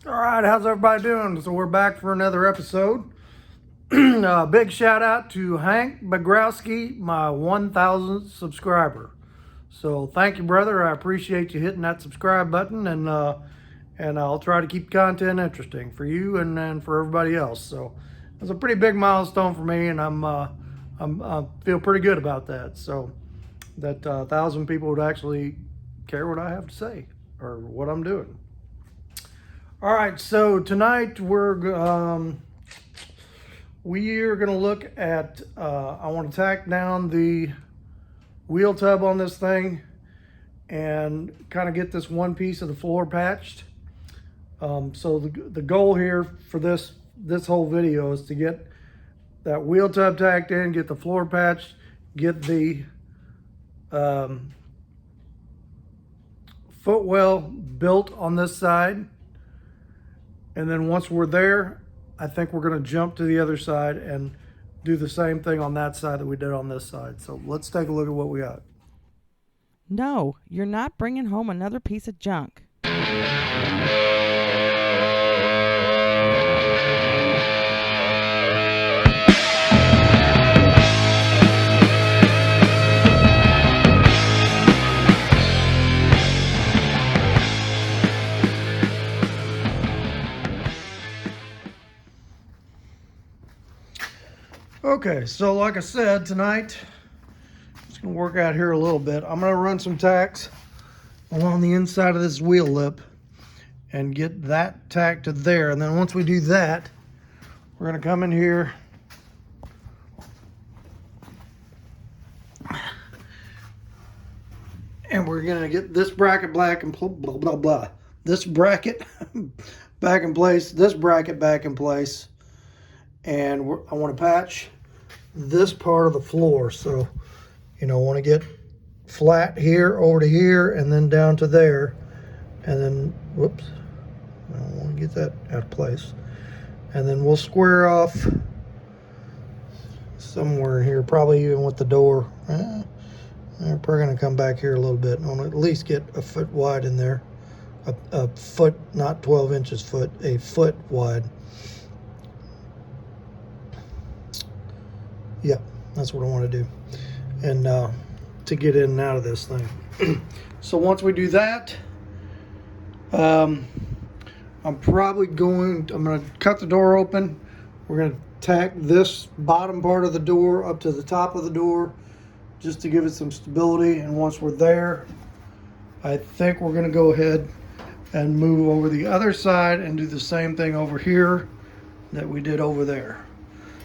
All right, how's everybody doing? So we're back for another episode. Big shout out to Hank Bagrowski, my 1,000th subscriber. So thank you, brother. I appreciate you hitting that subscribe button, and I'll try to keep content interesting for you and for everybody else. So it's a pretty big milestone for me, and I feel pretty good about that. So that 1,000 people would actually care what I have to say or what I'm doing. All right, so tonight we are gonna look at. I want to tack down the wheel tub on this thing and kind of get this one piece of the floor patched. So the goal here for this whole video is to get that wheel tub tacked in, get the floor patched, get the footwell built on this side. And then once we're there, I think we're going to jump to the other side and do the same thing on that side that we did on this side. So let's take a look at what we got. No, you're not bringing home another piece of junk. Okay, so like I said, tonight, it's going to work out here a little bit. I'm going to run some tacks along the inside of this wheel lip and get that tacked to there. And then once we do that, we're going to come in here and we're going to get this bracket black and blah, blah, blah. This bracket back in place, this bracket back in place. And I want to patch this part of the floor. So, I want to get flat here over to here and then down to there. And then, whoops, I don't want to get that out of place. And then we'll square off somewhere here, probably even with the door. We're probably going to come back here a little bit. I want to at least get a foot wide in there. A foot, not 12 inches foot, a foot wide. Yeah, that's what I want to do, and to get in and out of this thing. So once we do that, I'm going to cut the door open. We're going to tack this bottom part of the door up to the top of the door just to give it some stability. And once we're there, I think we're going to go ahead and move over the other side and do the same thing over here that we did over there.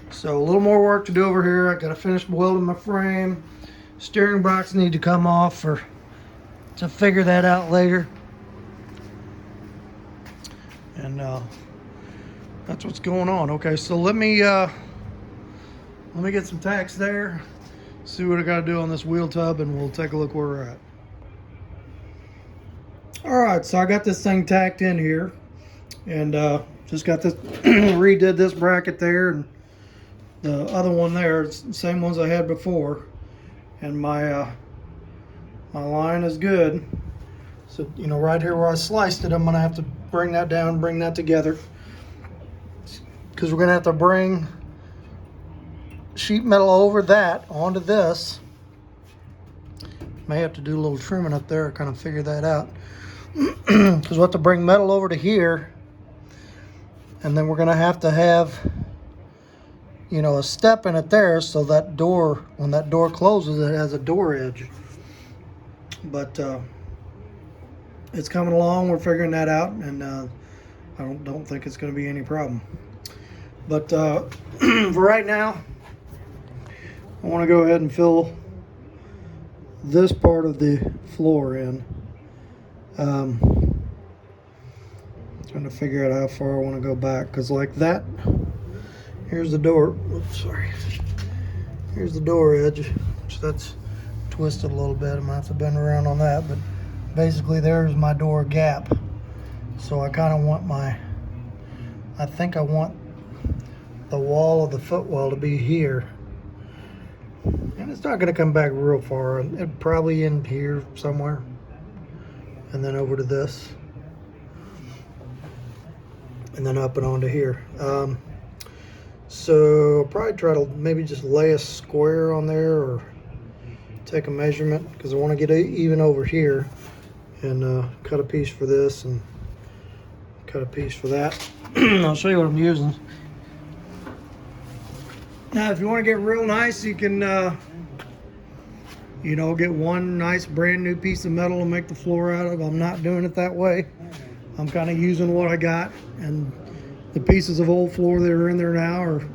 So a little more work to do over here. I got to finish welding my frame. Steering box need to come off to figure that out later. And that's what's going on. Okay, so let me get some tacks there, see what I got to do on this wheel tub, and we'll take a look where we're at. All right, so I got this thing tacked in here, and just got this redid this bracket there, and the other one there, it's the same ones I had before, and my line is good. So right here where I sliced it, I'm gonna have to bring that down, bring that together, because we're gonna have to bring sheet metal over that onto this. May have to do a little trimming up there, kind of figure that out, because we'll have to bring metal over to here, and then we're gonna have a step in it there, so that door, when that door closes, it has a door edge. But it's coming along. We're figuring that out, and I don't think it's going to be any problem. But for right now, I want to go ahead and fill this part of the floor in. Trying to figure out how far I want to go back, because like that. Here's the door. Oops, sorry. Here's the door edge, which that's twisted a little bit. I might have to bend around on that, but basically there's my door gap. So I kind of want I think I want the wall of the footwell to be here. And it's not going to come back real far. It'll probably end here somewhere. And then over to this. and then up and onto here. So I'll probably try to maybe just lay a square on there or take a measurement, because I want to get even over here, and cut a piece for this and cut a piece for that. I'll show you what I'm using. Now if you want to get real nice, you can you know, get one nice brand new piece of metal and make the floor out of. I'm not doing it that way. I'm kind of using what I got, and the pieces of old floor that are in there now are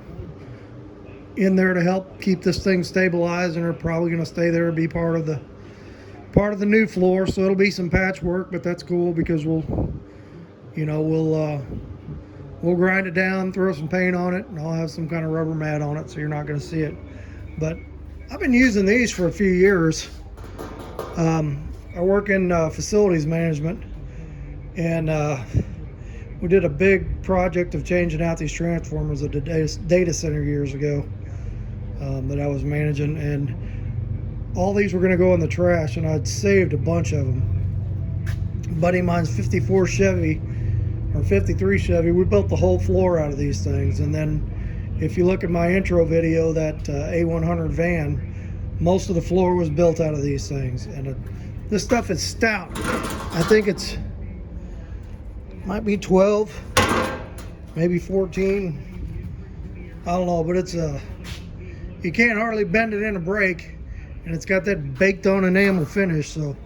in there to help keep this thing stabilized, and are probably going to stay there and be part of the new floor. So it'll be some patchwork, but that's cool, because we'll grind it down, throw some paint on it, and I'll have some kind of rubber mat on it, so you're not going to see it. But I've been using these for a few years. I work in facilities management, and we did a big project of changing out these transformers at the data center years ago that I was managing, and all these were going to go in the trash, and I'd saved a bunch of them. A buddy of mine's 54 Chevy, or 53 Chevy, we built the whole floor out of these things. And then if you look at my intro video, that A100 van, most of the floor was built out of these things. And this stuff is stout. I think it's might be 12, maybe 14, I don't know, but it's you can't hardly bend it in a brake, and it's got that baked on enamel finish. So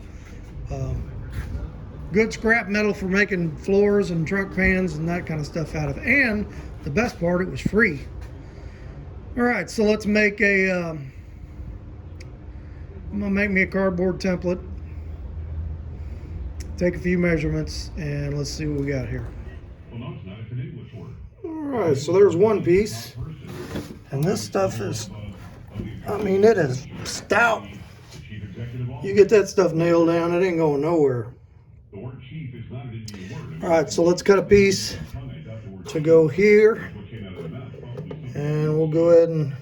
good scrap metal for making floors and truck pans and that kind of stuff out of. And the best part, it was free. All right, so let's make I'm gonna make me a cardboard template, take a few measurements, and let's see what we got here. All right, so there's one piece, and this stuff is, I mean, it is stout. You get that stuff nailed down, it ain't going nowhere. All right, so let's cut a piece to go here, and we'll go ahead and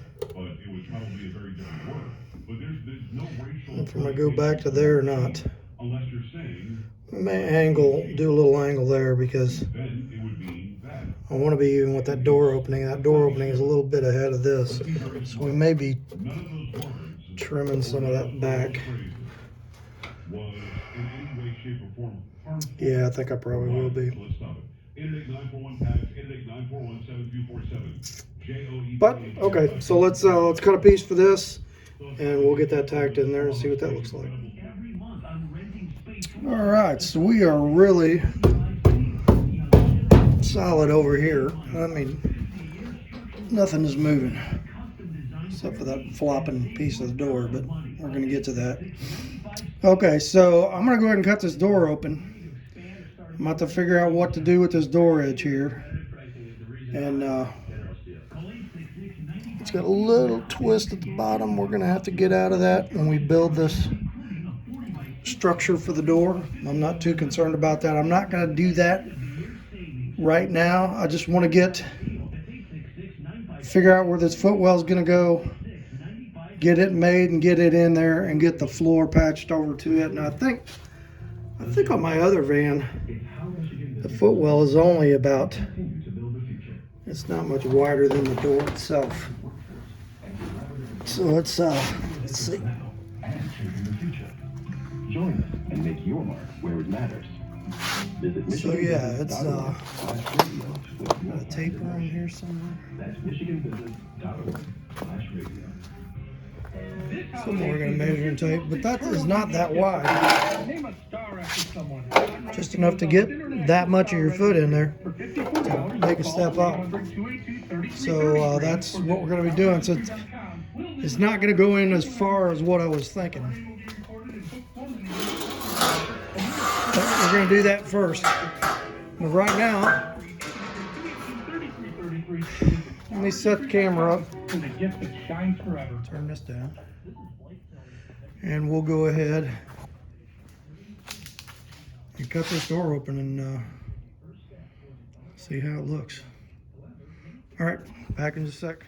if I'm gonna go back to there or not. I may do a little angle there, because I want to be even with that door opening. That door opening is a little bit ahead of this, so we may be trimming some of that back. Yeah, I think I probably will be. But okay, so let's cut a piece for this, and we'll get that tacked in there and see what that looks like. All right, so we are really solid over here. I mean, nothing is moving except for that flopping piece of the door, but we're going to get to that. Okay, so I'm going to go ahead and cut this door open. I'm about to figure out what to do with this door edge here. And it's got a little twist at the bottom. We're going to have to get out of that when we build this structure for the door. I'm not too concerned about that. I'm not going to do that right now. I just want to figure out where this footwell is going to go, get it made and get it in there, and get the floor patched over to it. And I think on my other van, the footwell is only about, it's not much wider than the door itself. So let's see. Join us and make your mark where it matters. So yeah, it's got a tape on here somewhere. That's michiganbusiness.org/radio. Somewhere we're gonna measure and tape, but that is not that wide. Just enough to get that much of your foot in there to make a step up. So that's what we're gonna be doing. So it's not gonna go in as far as what I was thinking. We're going to do that first. But right now, let me set the camera up. Turn this down. And we'll go ahead and cut this door open and see how it looks. All right, back in just a sec.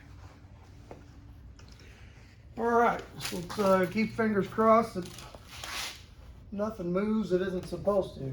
All right, so let's keep fingers crossed that nothing moves that isn't supposed to.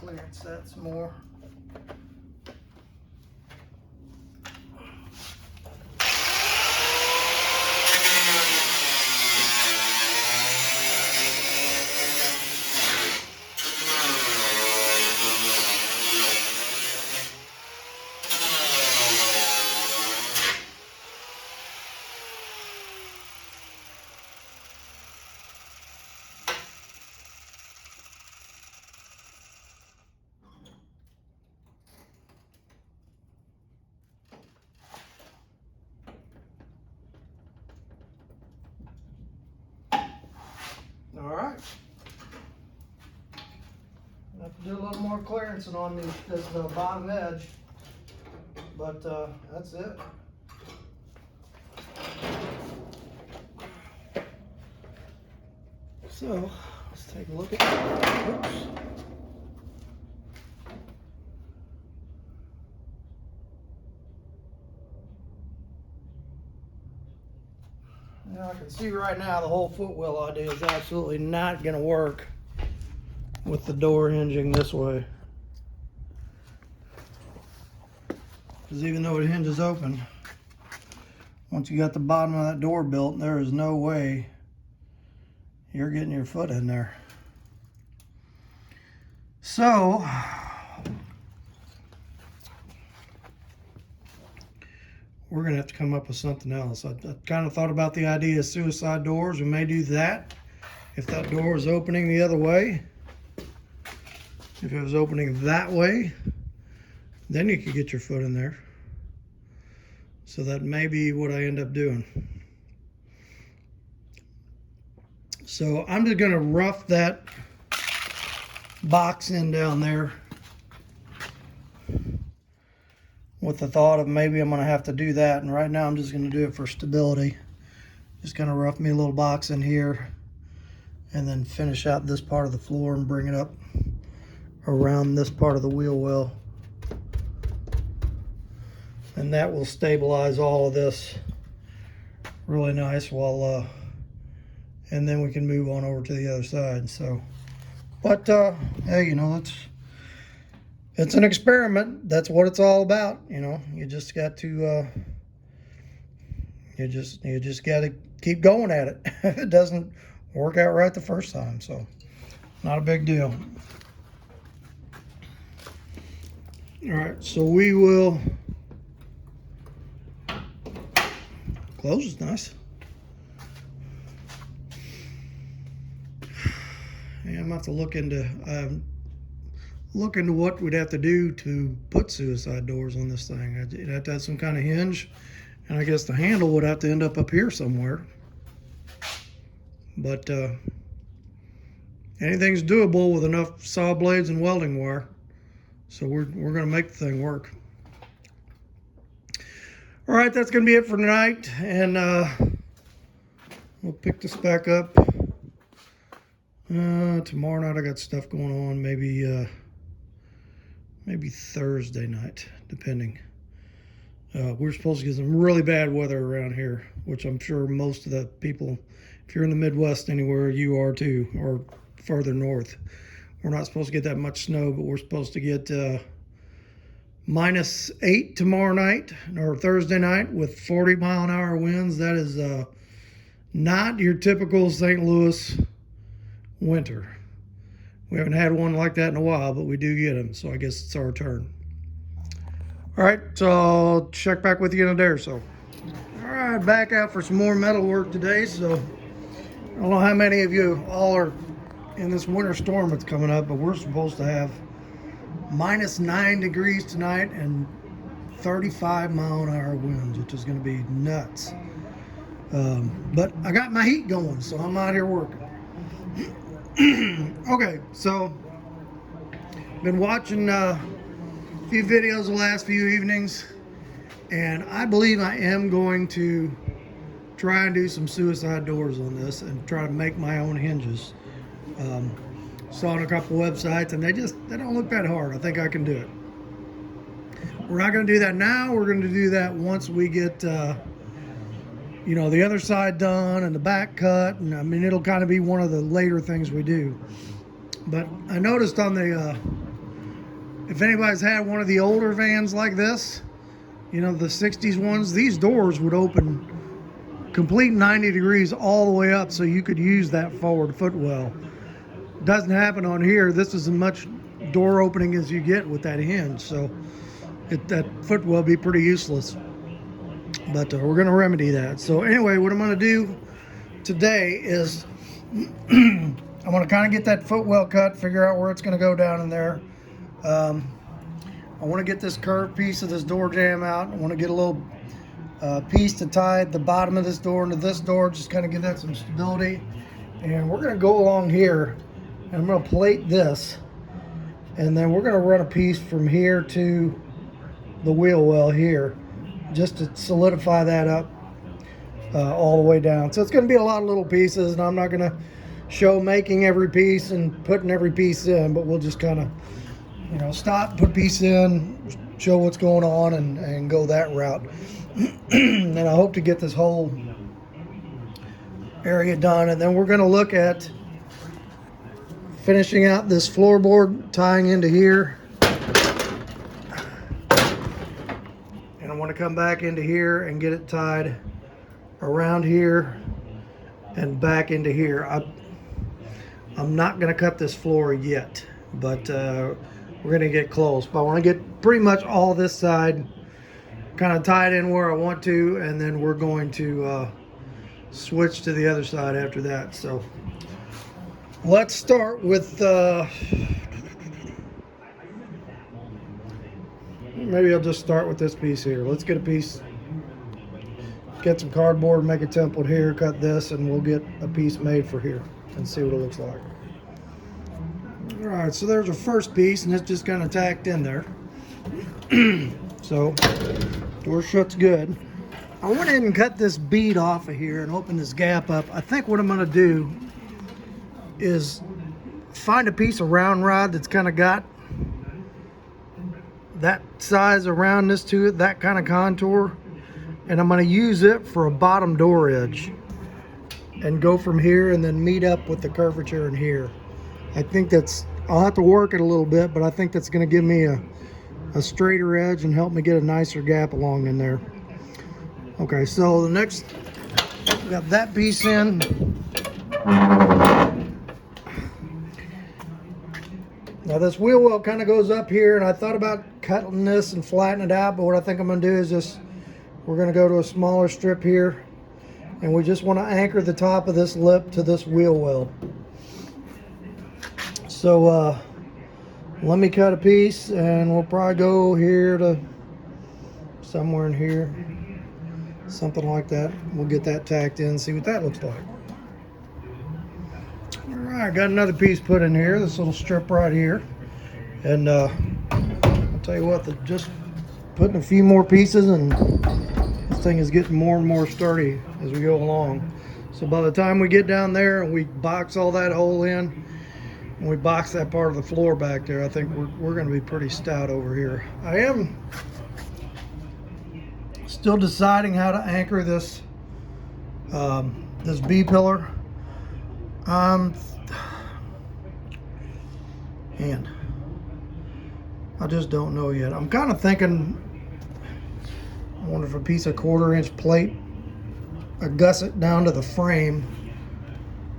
clearance that some more. All right. I have to do a little more clearancing on this bottom edge, but that's it. So let's take a look at. Oops. Now I can see right now the whole footwell idea is absolutely not going to work with the door hinging this way. Because even though it hinges open, once you got the bottom of that door built, there is no way you're getting your foot in there. So we're gonna have to come up with something else. I kind of thought about the idea of suicide doors. We may do that if that door is opening the other way. If it was opening that way, then you could get your foot in there. So that may be what I end up doing. So I'm just gonna rough that box in down there with the thought of maybe I'm gonna have to do that. And right now I'm just gonna do it for stability. Just gonna rough me a little box in here and then finish out this part of the floor and bring it up around this part of the wheel well. And that will stabilize all of this really nice while, and then we can move on over to the other side. So, but hey, you know, it's an experiment. That's what it's all about. You know, you just got to, you just got to keep going at it. If it doesn't work out right the first time, so not a big deal. All right, so we will close. Is nice. Yeah, I'm gonna have to look into what we'd have to do to put suicide doors on this thing. It'd have to have some kind of hinge, and I guess the handle would have to end up here somewhere. But anything's doable with enough saw blades and welding wire. So we're gonna make the thing work. All right, that's gonna be it for tonight, and we'll pick this back up tomorrow night. I got stuff going on. Maybe Thursday night, depending. We're supposed to get some really bad weather around here, which I'm sure most of the people, if you're in the Midwest anywhere, you are too, or further north. We're not supposed to get that much snow, but we're supposed to get -8 tomorrow night or Thursday night with 40-mile-an-hour winds. That is not your typical St. Louis winter. We haven't had one like that in a while, but we do get them, so I guess it's our turn. All right, so I'll check back with you in a day or so. All right, back out for some more metal work today. So I don't know how many of you all are in this winter storm that's coming up, but we're supposed to have -9 degrees tonight and 35-mile-an-hour winds, which is going to be nuts. But I got my heat going, so I'm out here working. Okay, so been watching a few videos the last few evenings, and I believe I am going to try and do some suicide doors on this and try to make my own hinges. Saw on a couple websites, and they don't look that hard. I think I can do it. We're not going to do that now. We're going to do that once we get you know, the other side done and the back cut, and I mean, it'll kind of be one of the later things we do. But I noticed on the if anybody's had one of the older vans like this, you know, the 60s ones, these doors would open complete 90 degrees all the way up, so you could use that forward footwell. Doesn't happen on here. This is as much door opening as you get with that hinge, so that footwell be pretty useless. But we're going to remedy that. So anyway, what I'm going to do today is I'm going to kind of get that footwell cut, figure out where it's going to go down in there. I want to get this curved piece of this door jamb out. I want to get a little piece to tie the bottom of this door into this door, just kind of give that some stability. And we're going to go along here, and I'm going to plate this, and then we're going to run a piece from here to the wheel well here, just to solidify that up all the way down. So it's going to be a lot of little pieces, and I'm not going to show making every piece and putting every piece in, but we'll just kind of, you know, stop, put a piece in, show what's going on, and go that route. And I hope to get this whole area done, and then we're going to look at finishing out this floorboard, tying into here. And I want to come back into here and get it tied around here and back into here. I'm not going to cut this floor yet, but we're going to get close. But I want to get pretty much all this side kind of tied in where I want to, and then we're going to switch to the other side after that. So let's start with maybe I'll just start with this piece here. Let's get a piece, get some cardboard, make a template here, cut this, and we'll get a piece made for here and see what it looks like. All right, so there's our first piece, and it's just kind of tacked in there. So door shuts good. I went ahead and cut this bead off of here and open this gap up. I think what I'm going to do is find a piece of round rod that's kind of got that size of roundness to it, that kind of contour, and I'm going to use it for a bottom door edge and go from here and then meet up with the curvature in here. I think that's, I'll have to work it a little bit, but I think that's going to give me a straighter edge and help me get a nicer gap along in there. Okay, so the next, we got that piece in. Now this wheel well kind of goes up here, and I thought about cutting this and flattening it out, but what I think I'm going to do is just, we're going to go to a smaller strip here, and we just want to anchor the top of this lip to this wheel well. So let me cut a piece, and we'll probably go here to somewhere in here, something like that. We'll get that tacked in, see what that looks like. All right, got another piece put in here, this little strip right here, and I'll tell you what, just putting a few more pieces, and this thing is getting more and more sturdy as we go along. So by the time we get down there and we box all that hole in, and we box that part of the floor back there, I think we're going to be pretty stout over here. I am still deciding how to anchor this this B pillar. And I just don't know yet. I'm kind of thinking, I wonder if a piece of 1/4 inch plate, a gusset down to the frame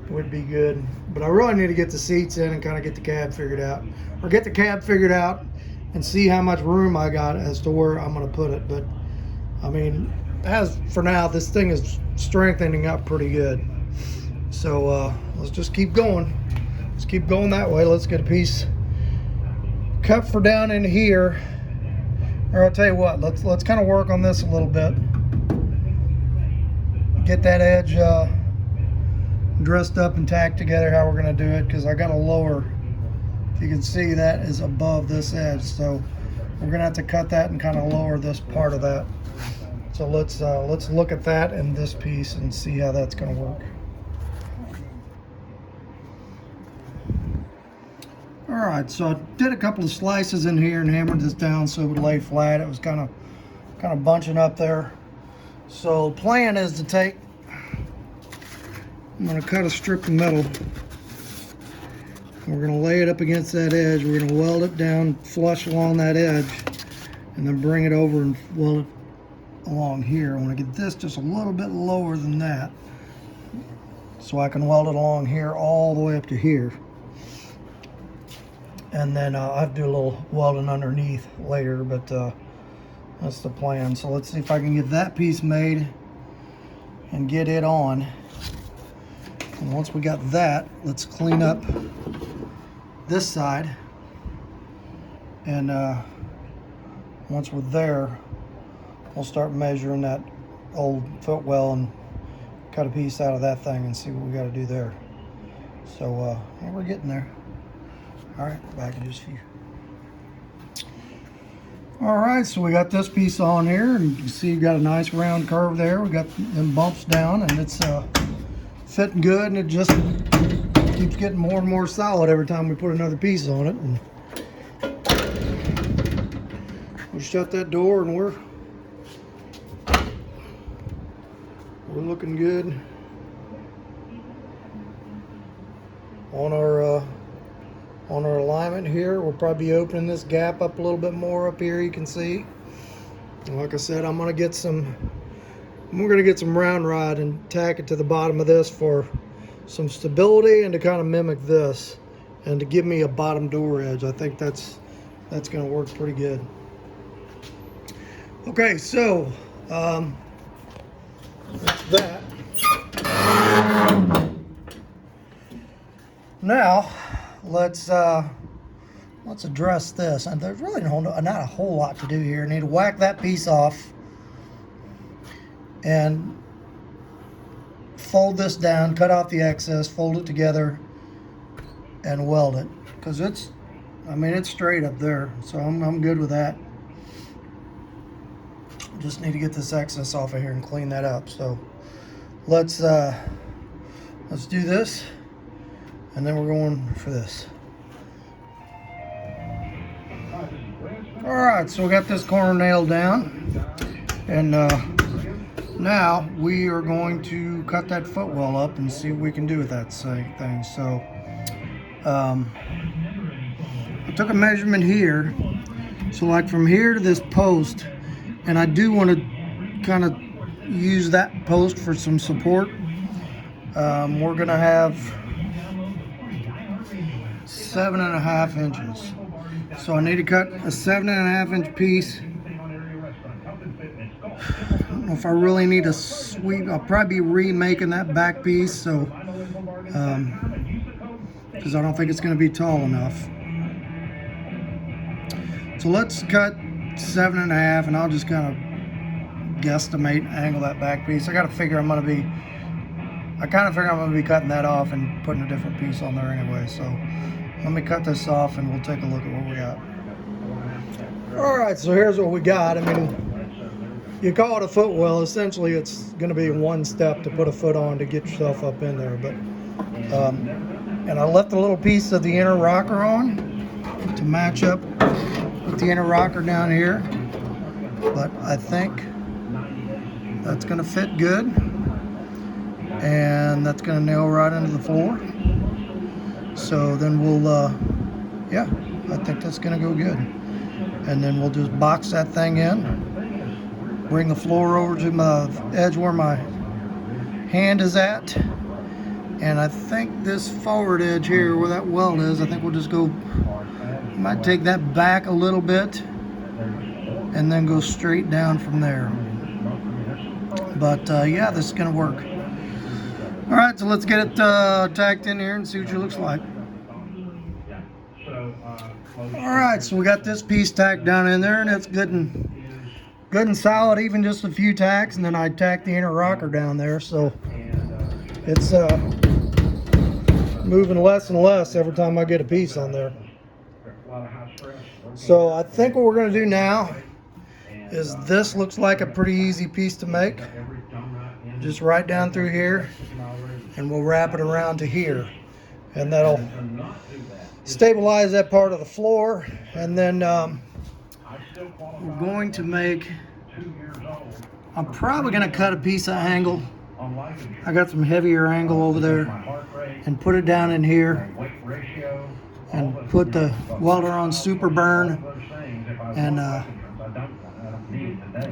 would be good. But I really need to get the seats in and kind of get the cab figured out, or get the cab figured out and see how much room I got as to where I'm going to put it. But I mean, as for now, this thing is strengthening up pretty good. So let's just keep going. Let's keep going that way. Let's get a piece cut for down in here. Or I'll tell you what, let's kind of work on this a little bit. Get that edge dressed up and tacked together how we're going to do it, because I got a lower, if you can see, that is above this edge, so we're going to have to cut that and kind of lower this part of that. So let's look at that and this piece and see how that's going to work. All right, so I did a couple of slices in here and hammered this down so it would lay flat. It was kind of bunching up there. So the plan is to take, I'm going to cut a strip of metal We're going to lay it up against that edge. We're going to weld it down flush along that edge, and then bring it over and weld it along here. I want to get this just a little bit lower than that, so I can weld it along here all the way up to here. And then I'll have to do a little welding underneath later, but that's the plan. So let's see if I can get that piece made and get it on. And once we got that, let's clean up this side. And once we're there, we'll start measuring that old footwell and cut a piece out of that thing and see what we got to do there. So yeah, we're getting there. All right, back in just a few. All right, so we got this piece on here, and you can see you got a nice round curve there. We got them bumps down, and it's fitting good, and it just keeps getting more and more solid every time we put another piece on it. And we'll shut that door, and we're looking good on our alignment here. We'll probably be opening this gap up a little bit more up here, you can see. And like I said, we're gonna get some round rod and tack it to the bottom of this for some stability and to kind of mimic this and to give me a bottom door edge. I think that's gonna work pretty good. Okay, so that's that. Now let's address this. And there's really not a whole lot to do here. I need to whack that piece off and fold this down, cut off the excess, fold it together, and weld it. Because it's straight up there, so I'm good with that. Just need to get this excess off of here and clean that up. So let's do this, and then we're going for this. All right, so we got this corner nailed down, and now we are going to cut that footwell up and see what we can do with that thing. So I took a measurement here, so like from here to this post, and I do want to kind of use that post for some support. We're gonna have 7.5 inches. So I need to cut a 7.5 inch piece. I don't know if I really need a sweep. I'll probably be remaking that back piece, so because I don't think it's going to be tall enough. So let's cut 7.5, and I'll just kind of guesstimate, angle that back piece. I kind of figure I'm going to be cutting that off and putting a different piece on there anyway. So let me cut this off and we'll take a look at what we got. All right, so here's what we got. I mean, you call it a footwell. Essentially, it's going to be one step to put a foot on to get yourself up in there. But and I left a little piece of the inner rocker on to match up with the inner rocker down here. But I think that's going to fit good, and that's going to nail right into the floor. So then we'll, yeah, I think that's going to go good. And then we'll just box that thing in, bring the floor over to my edge where my hand is at. And I think this forward edge here where that weld is, I think we'll just go, might take that back a little bit and then go straight down from there. But yeah, this is going to work. All right, so let's get it tacked in here and see what it looks like. All right, so we got this piece tacked down in there, and it's good and solid, even just a few tacks, and then I tacked the inner rocker down there, so it's moving less and less every time I get a piece on there. So I think what we're going to do now is this looks like a pretty easy piece to make. Just right down through here, and we'll wrap it around to here, and that'll stabilize that part of the floor. And then we're going to make, I'm probably going to cut a piece of angle I got some heavier angle over there and put it down in here and put the welder on super burn and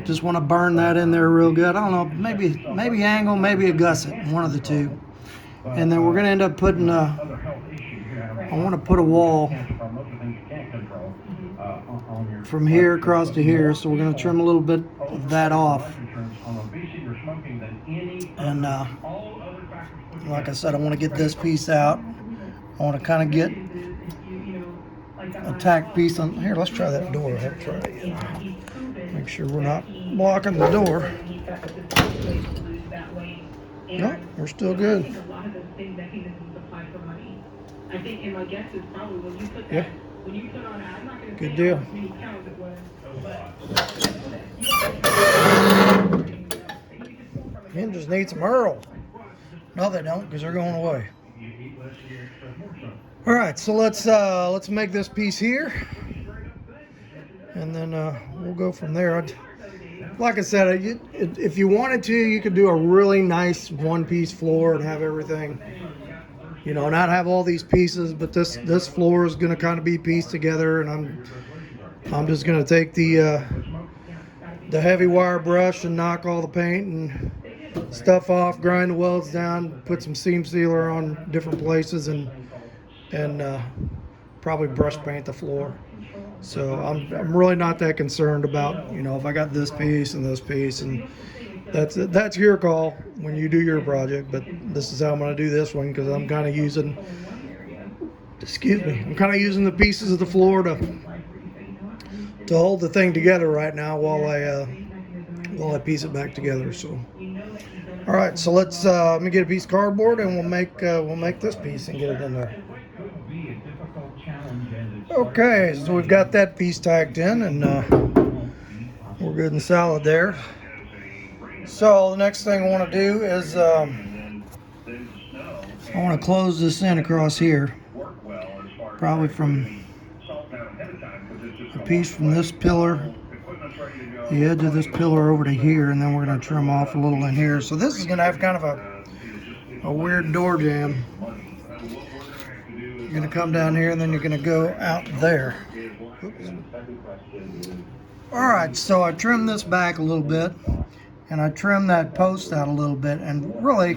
just want to burn that in there real good. I don't know, maybe angle, maybe a gusset, one of the two. And then we're going to end up putting I want to put a wall from here across to here, so we're going to trim a little bit of that off. And like I said, I want to get this piece out. I want to kind of get a tack piece on here. Let's try that door. I haven't tried it yet. Make sure we're not blocking the door. No, we're still good. Yeah. Good deal. Hinges need some Earl. No, they don't, because they're going away. All right, so let's make this piece here, and then we'll go from there. Like I said, if you wanted to, you could do a really nice one-piece floor and have everything, you know, not have all these pieces. But this floor is going to kind of be pieced together, and I'm just going to take the heavy wire brush and knock all the paint and stuff off, grind the welds down, put some seam sealer on different places, and probably brush paint the floor. So I'm really not that concerned about, you know, if I got this piece and this piece, and that's your call when you do your project. But this is how I'm going to do this one, because I'm kind of using, I'm kind of using the pieces of the floor to hold the thing together right now while I piece it back together. So, all right, so let me get a piece of cardboard, and we'll make this piece and get it in there. Okay, so we've got that piece tacked in, and we're good and solid there. So the next thing I want to do is I want to close this in across here, probably from a piece from this pillar, the edge of this pillar over to here, and then we're going to trim off a little in here. So this is going to have kind of a weird door jamb. You're going to come down here, and then you're going to go out there. Oops. All right, so I trimmed this back a little bit, and I trimmed that post out a little bit, and really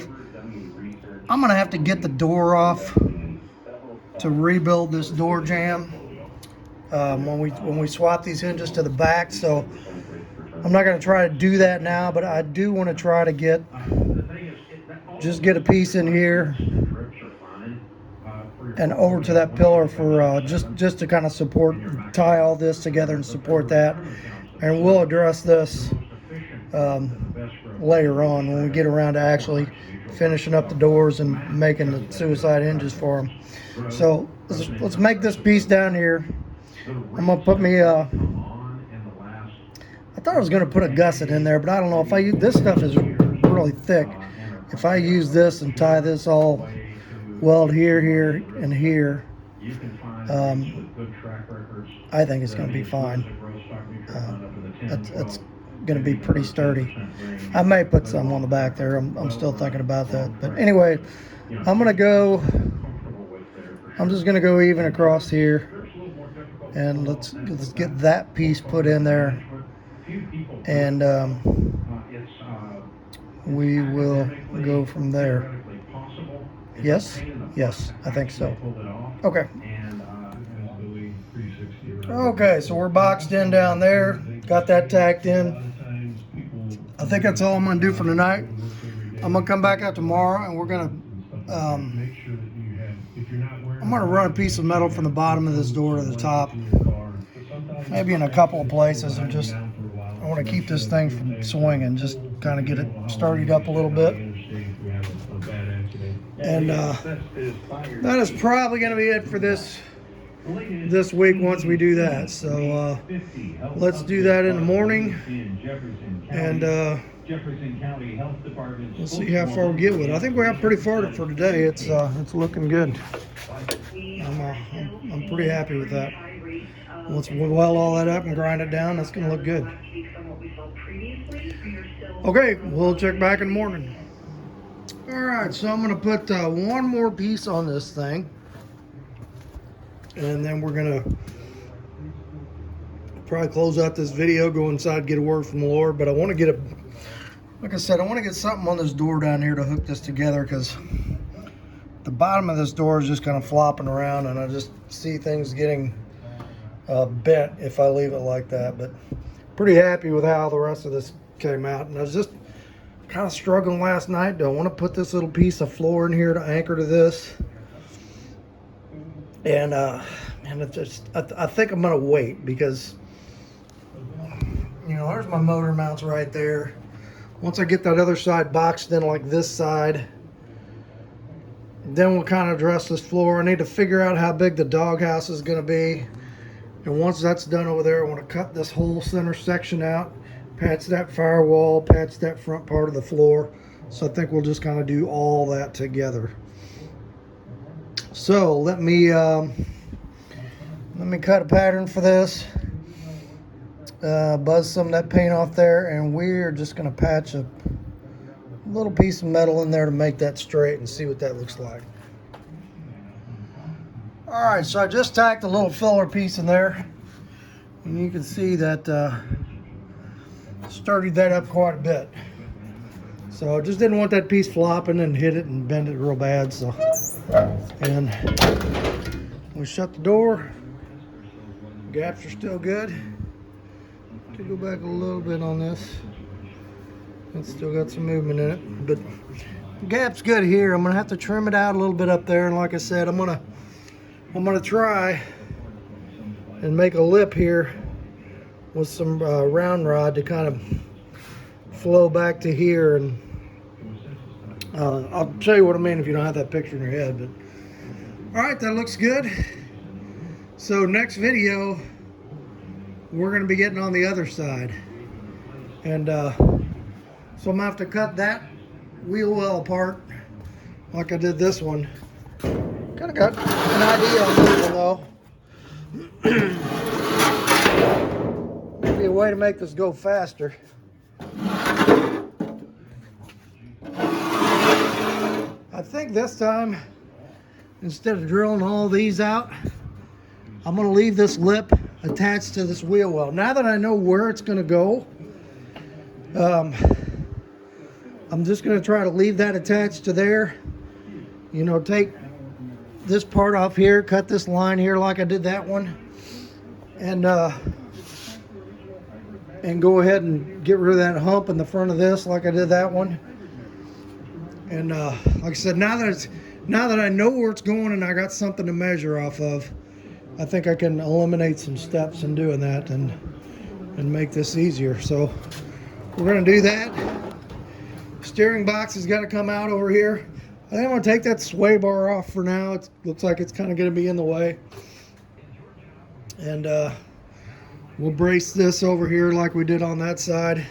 I'm going to have to get the door off to rebuild this door jamb when we swap these hinges to the back. So I'm not going to try to do that now, but I do want to try to get a piece in here and over to that pillar for just to kind of tie all this together and support that. And we'll address this later on when we get around to actually finishing up the doors and making the suicide hinges for them. So let's make this piece down here. I'm gonna put me I thought I was gonna put a gusset in there, but I don't know if I use this stuff is really thick. If I use this and tie this all weld here, and here, I think it's going to be fine. It's going to be pretty sturdy. I may put some on the back there. I'm still thinking about that. But anyway, I'm just going to go even across here, and let's get that piece put in there, and we will go from there. Yes, I think so. Okay. Okay, so we're boxed in down there. Got that tacked in. I think that's all I'm going to do for tonight. I'm going to come back out tomorrow, and we're going to I'm going to run a piece of metal from the bottom of this door to the top. Maybe in a couple of places, and just I want to keep this thing from swinging, just kind of get it sturdied up a little bit. And that is probably going to be it for this week once we do that. So let's do that in the morning, and we'll see how far we get with it. I think we got pretty far for today. It's looking good. I'm pretty happy with that. Once we weld all that up and grind it down, that's going to look good. Okay, we'll check back in the morning. Alright, so I'm going to put one more piece on this thing. And then we're going to probably close out this video, go inside, get a word from the Lord. But I want to get like I said, I want to get something on this door down here to hook this together, because the bottom of this door is just kind of flopping around, and I just see things getting bent if I leave it like that. But pretty happy with how the rest of this came out. And I was just kind of struggling last night. Do I want to put this little piece of floor in here to anchor to this? And it just, I think I'm gonna wait, because you know, there's my motor mounts right there. Once I get that other side boxed in like this side, then we'll kind of address this floor. I need to figure out how big the doghouse is going to be. And once that's done over there, I want to cut this whole center section out, patch that firewall, patch that front part of the floor. So I think we'll just kind of do all that together. So let me cut a pattern for this. Buzz some of that paint off there, and we're just going to patch a little piece of metal in there to make that straight and see what that looks like. Alright, so I just tacked a little filler piece in there, and you can see that sturdied that up quite a bit. So I just didn't want that piece flopping and hit it and bend it real bad. So, and we shut the door. Gaps are still good. To go back a little bit on this, it's still got some movement in it, but the gap's good here. I'm gonna have to trim it out a little bit up there, and like I said, I'm gonna try and make a lip here with some round rod to kind of flow back to here. And I'll show you what I mean if you don't have that picture in your head. But all right, that looks good. So next video, we're going to be getting on the other side, and so I'm going to have to cut that wheel well apart like I did this one. Kind of got an idea on this one though. Maybe a way to make this go faster. I think this time, instead of drilling all these out, I'm going to leave this lip attached to this wheel well. Now that I know where it's going to go, I'm just going to try to leave that attached to there. You know, take this part off here, cut this line here like I did that one, and go ahead and get rid of that hump in the front of this like I did that one. And like I said, now that I know where it's going and I got something to measure off of, I think I can eliminate some steps in doing that and make this easier. So we're going to do that. Steering box has got to come out over here. I think I'm going to take that sway bar off for now. It looks like it's kind of going to be in the way. And we'll brace this over here like we did on that side,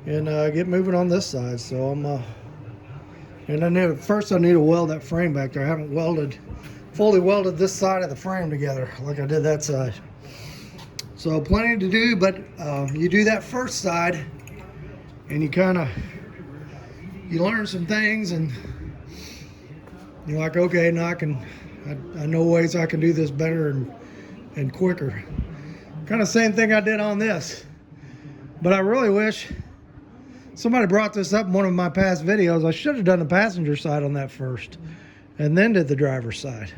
and get moving on this side. So and first I need to weld that frame back there. I haven't fully welded this side of the frame together like I did that side. So plenty to do, but you do that first side and you learn some things, and you're like, okay, now I know ways I can do this better and quicker. Kind of same thing I did on this, but I really wish somebody brought this up in one of my past videos. I should have done the passenger side on that first and then did the driver's side,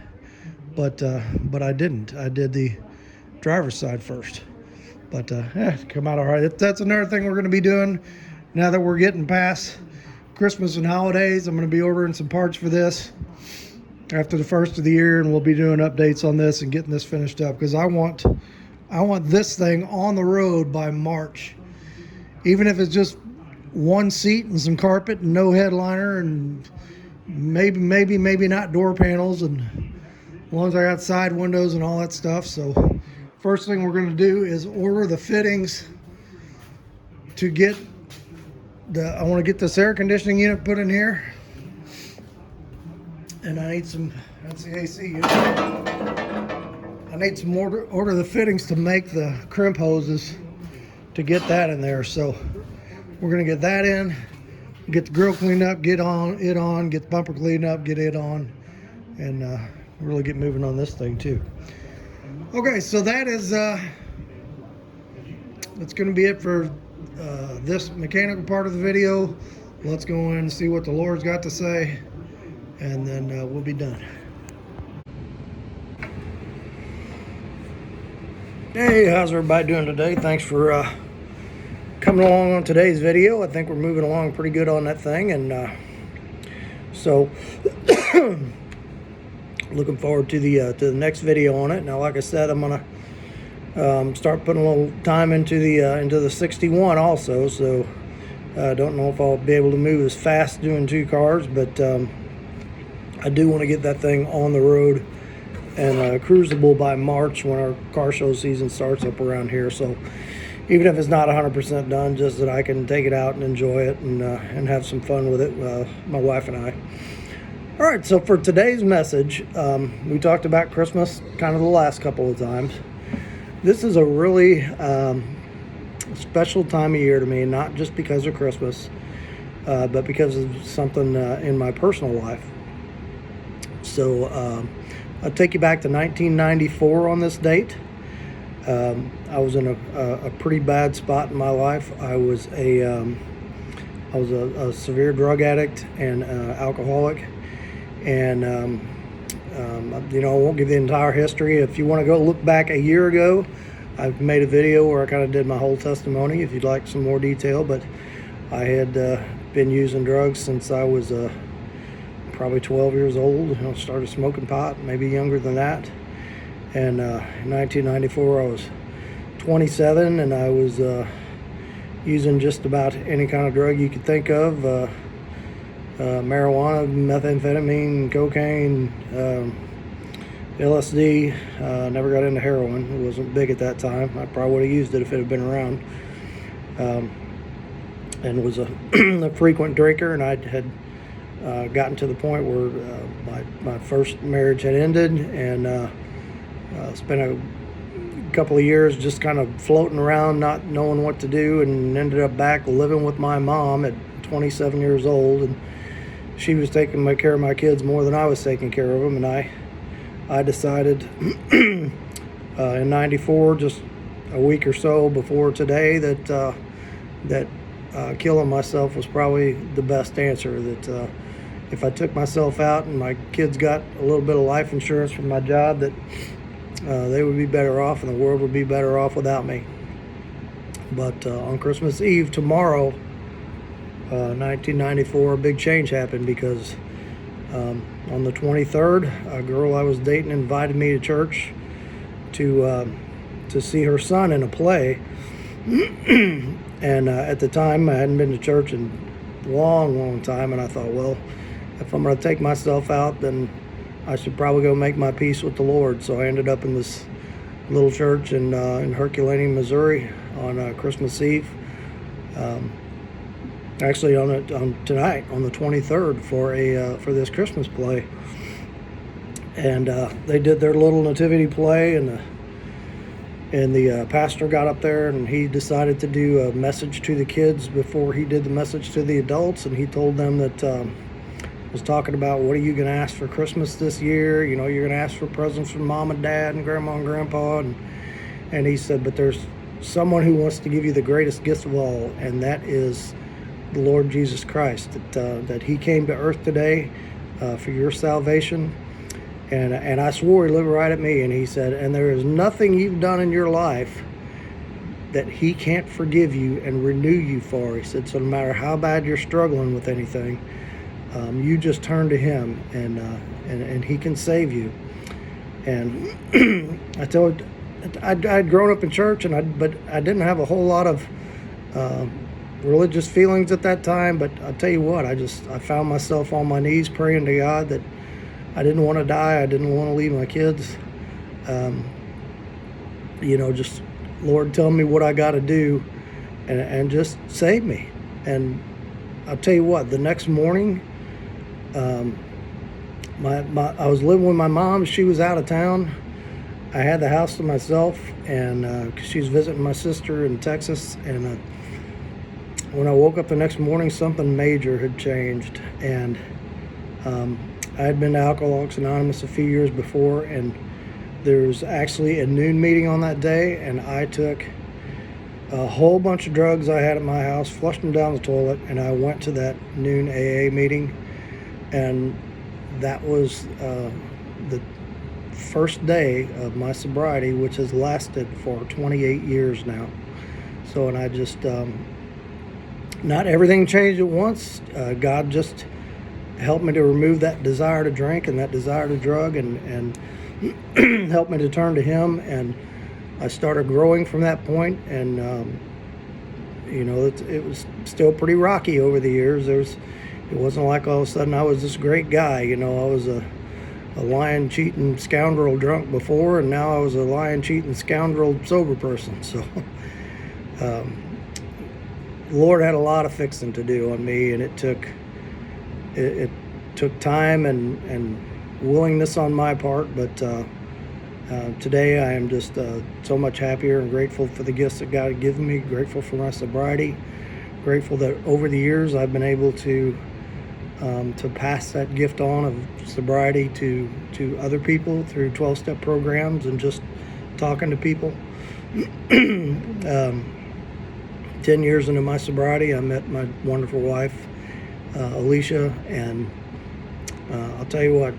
but I didn't. I did the driver's side first, but come out all right. That's another thing we're going to be doing now that we're getting past Christmas and holidays. I'm going to be ordering some parts for this after the first of the year, and we'll be doing updates on this and getting this finished up, because I want this thing on the road by March, even if it's just one seat and some carpet and no headliner, and maybe not door panels, and as long as I got side windows and all that stuff. So first thing we're going to do is order the fittings to get I want to get this air conditioning unit put in here, and I need some, that's the AC unit. I need some more order the fittings to make the crimp hoses to get that in there. So we're going to get that in. get the grill cleaned up, get the bumper cleaned up, get it on, and really get moving on this thing too. Okay, so that is that's going to be it for this mechanical part of the video. Let's go in and see what the Lord's got to say, and then we'll be done. Hey, how's everybody doing today? Thanks for coming along on today's video. I think we're moving along pretty good on that thing, and so looking forward to the next video on it. Now, like I said, I'm gonna start putting a little time into the 61 also. So I don't know if I'll be able to move as fast doing 2 cars, but I do want to get that thing on the road and cruisable by March when our car show season starts up around here. So even if it's not 100% done, just that I can take it out and enjoy it and have some fun with it, my wife and I. All right, so for today's message, we talked about Christmas kind of the last couple of times. This is a really special time of year to me, not just because of Christmas, but because of something in my personal life. So I'll take you back to 1994 on this date. I was in a pretty bad spot in my life. I was a severe drug addict and alcoholic. And, I won't give the entire history. If you want to go look back a year ago, I've made a video where I kind of did my whole testimony if you'd like some more detail. But I had been using drugs since I was probably 12 years old. I started smoking pot, maybe younger than that. And in 1994, I was 27, and I was using just about any kind of drug you could think of. Marijuana, methamphetamine, cocaine, LSD. Never got into heroin. It wasn't big at that time. I probably would have used it if it had been around. And was a, a frequent drinker, and I had gotten to the point where my first marriage had ended, and spent a couple of years just kind of floating around, not knowing what to do, and ended up back living with my mom at 27 years old. And she was taking care of my kids more than I was taking care of them, and I decided in '94, just a week or so before today, that killing myself was probably the best answer. That if I took myself out and my kids got a little bit of life insurance from my job, that they would be better off and the world would be better off without me. But on Christmas Eve, tomorrow, 1994, a big change happened, because on the 23rd, a girl I was dating invited me to church to see her son in a play. And at the time, I hadn't been to church in a long time, and I thought, well, if I'm going to take myself out, then I should probably go make my peace with the Lord. So I ended up in this little church in Herculaneum, Missouri on Christmas Eve. Actually, on tonight, on the 23rd, for this Christmas play, and they did their little nativity play, and the pastor got up there, and he decided to do a message to the kids before he did the message to the adults, and he told them that was talking about, what are you going to ask for Christmas this year? You know, you're going to ask for presents from mom and dad and grandma and grandpa, and he said, but there's someone who wants to give you the greatest gift of all, and that is the Lord Jesus Christ, that he came to earth today for your salvation. And I swore, he looked right at me, and he said, and there is nothing you've done in your life that he can't forgive you and renew you for. He said, so no matter how bad you're struggling with anything, you just turn to him, and he can save you. And I told, I'd grown up in church, but I didn't have a whole lot of religious feelings at that time. But I'll tell you what, I found myself on my knees praying to God that I didn't want to die. I didn't want to leave my kids. Just, Lord, tell me what I got to do, and just save me. And I'll tell you what, the next morning, I was living with my mom. She was out of town. I had the house to myself, and 'cause she was visiting my sister in Texas, and when I woke up the next morning, something major had changed. And I had been to Alcoholics Anonymous a few years before, and there was actually a noon meeting on that day, and I took a whole bunch of drugs I had at my house, flushed them down the toilet, and I went to that noon AA meeting. And that was the first day of my sobriety, which has lasted for 28 years now. So, and I just, not everything changed at once. God just helped me to remove that desire to drink and that desire to drug, and helped me to turn to Him. And I started growing from that point. And, you know, it was still pretty rocky over the years. It wasn't like all of a sudden I was this great guy. You know, I was a lying, cheating, scoundrel drunk before, and now I was a lying, cheating, scoundrel sober person. So the Lord had a lot of fixing to do on me, and it took time and willingness on my part. But today I am just so much happier and grateful for the gifts that God had given me, grateful for my sobriety, grateful that over the years I've been able to pass that gift on of sobriety to other people through 12-step programs and just talking to people. 10 years into my sobriety, I met my wonderful wife, Alicia, and I'll tell you what,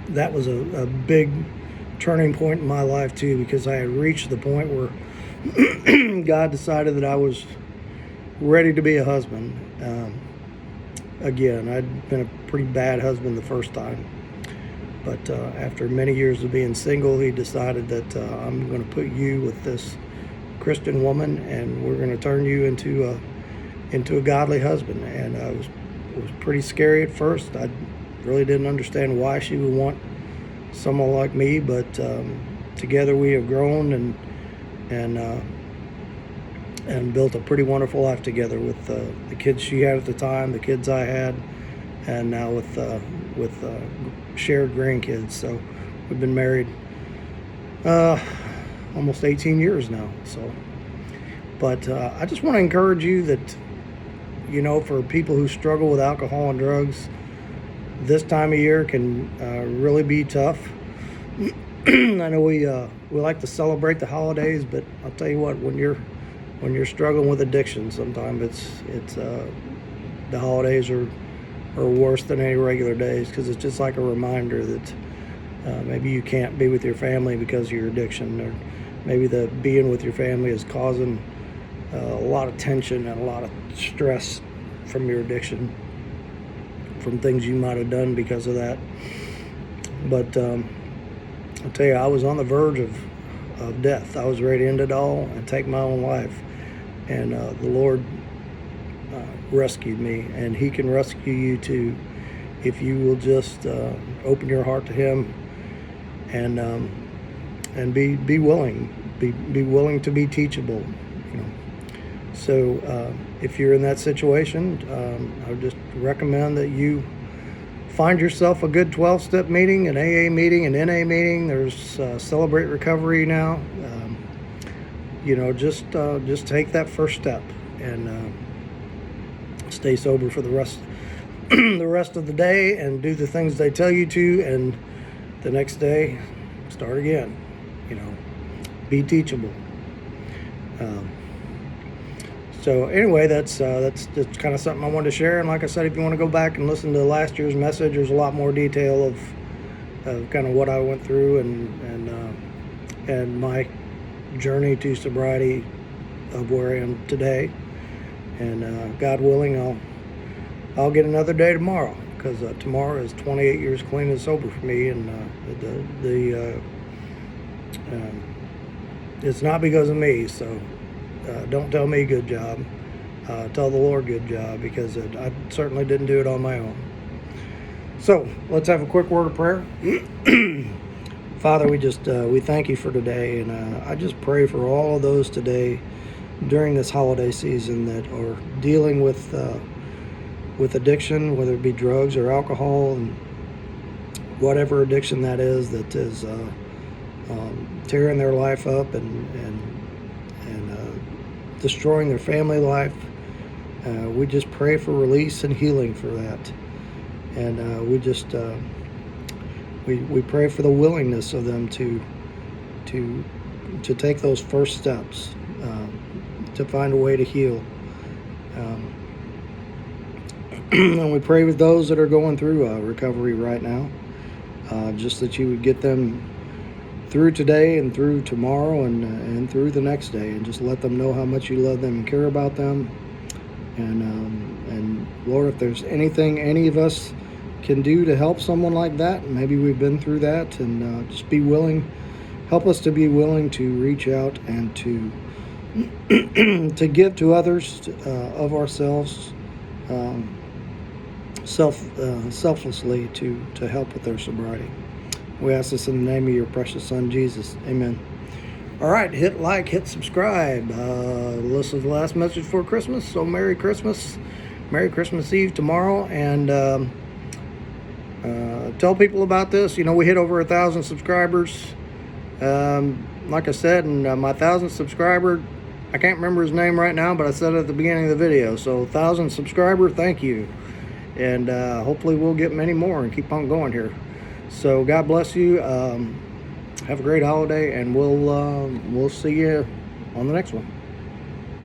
that was a big turning point in my life too, because I had reached the point where God decided that I was ready to be a husband. Again, I'd been a pretty bad husband the first time, but after many years of being single, He decided that I'm going to put you with this Christian woman, and we're going to turn you into a godly husband. And it was pretty scary at first. I really didn't understand why she would want someone like me, but together we have grown and built a pretty wonderful life together with the kids she had at the time, the kids I had, and now with shared grandkids. So we've been married almost 18 years now. So, but I just want to encourage you that, you know, for people who struggle with alcohol and drugs, this time of year can really be tough. I know we like to celebrate the holidays, but I'll tell you what, when you're struggling with addiction, sometimes it's the holidays are worse than any regular days, because it's just like a reminder that maybe you can't be with your family because of your addiction, or maybe the being with your family is causing a lot of tension and a lot of stress from your addiction, from things you might have done because of that. But I'll tell you, I was on the verge of death. I was ready to end it all and take my own life. And the Lord rescued me, and He can rescue you too if you will just open your heart to Him and be willing, be willing to be teachable. You know. So if you're in that situation, I would just recommend that you find yourself a good 12-step meeting, an AA meeting, an NA meeting. There's Celebrate Recovery now. You know, just take that first step and stay sober for the rest of the day, and do the things they tell you to, and the next day start again. You know, be teachable. So anyway, that's just kind of something I wanted to share. And like I said, if you want to go back and listen to last year's message, there's a lot more detail of kind of what I went through and my journey to sobriety of where I am today. And God willing, I'll get another day tomorrow, because tomorrow is 28 years clean and sober for me. And it's not because of me, so don't tell me good job. Tell the Lord good job, because I certainly didn't do it on my own. So let's have a quick word of prayer. Father, we thank you for today, and I just pray for all of those today during this holiday season that are dealing with addiction, whether it be drugs or alcohol, and whatever addiction that is tearing their life up and destroying their family life. We just pray for release and healing for that. And we pray for the willingness of them to take those first steps, to find a way to heal. And we pray with those that are going through recovery right now, just that you would get them through today and through tomorrow and through the next day, and just let them know how much you love them and care about them. And Lord, if there's anything any of us can do to help someone like that, maybe we've been through that, and just be willing, help us to be willing to reach out and to to give to others of ourselves, selflessly to help with their sobriety. We ask this in the name of your precious Son, Jesus. Amen. All right, hit like, hit subscribe. This is the last message for Christmas, so Merry Christmas. Merry Christmas Eve tomorrow, and tell people about this. You know, we hit over 1,000 subscribers. Like I said, and my 1,000th subscriber, I can't remember his name right now, but I said it at the beginning of the video. So 1,000 subscriber, thank you. And hopefully we'll get many more and keep on going here. So God bless you. Have a great holiday, and we'll see you on the next one.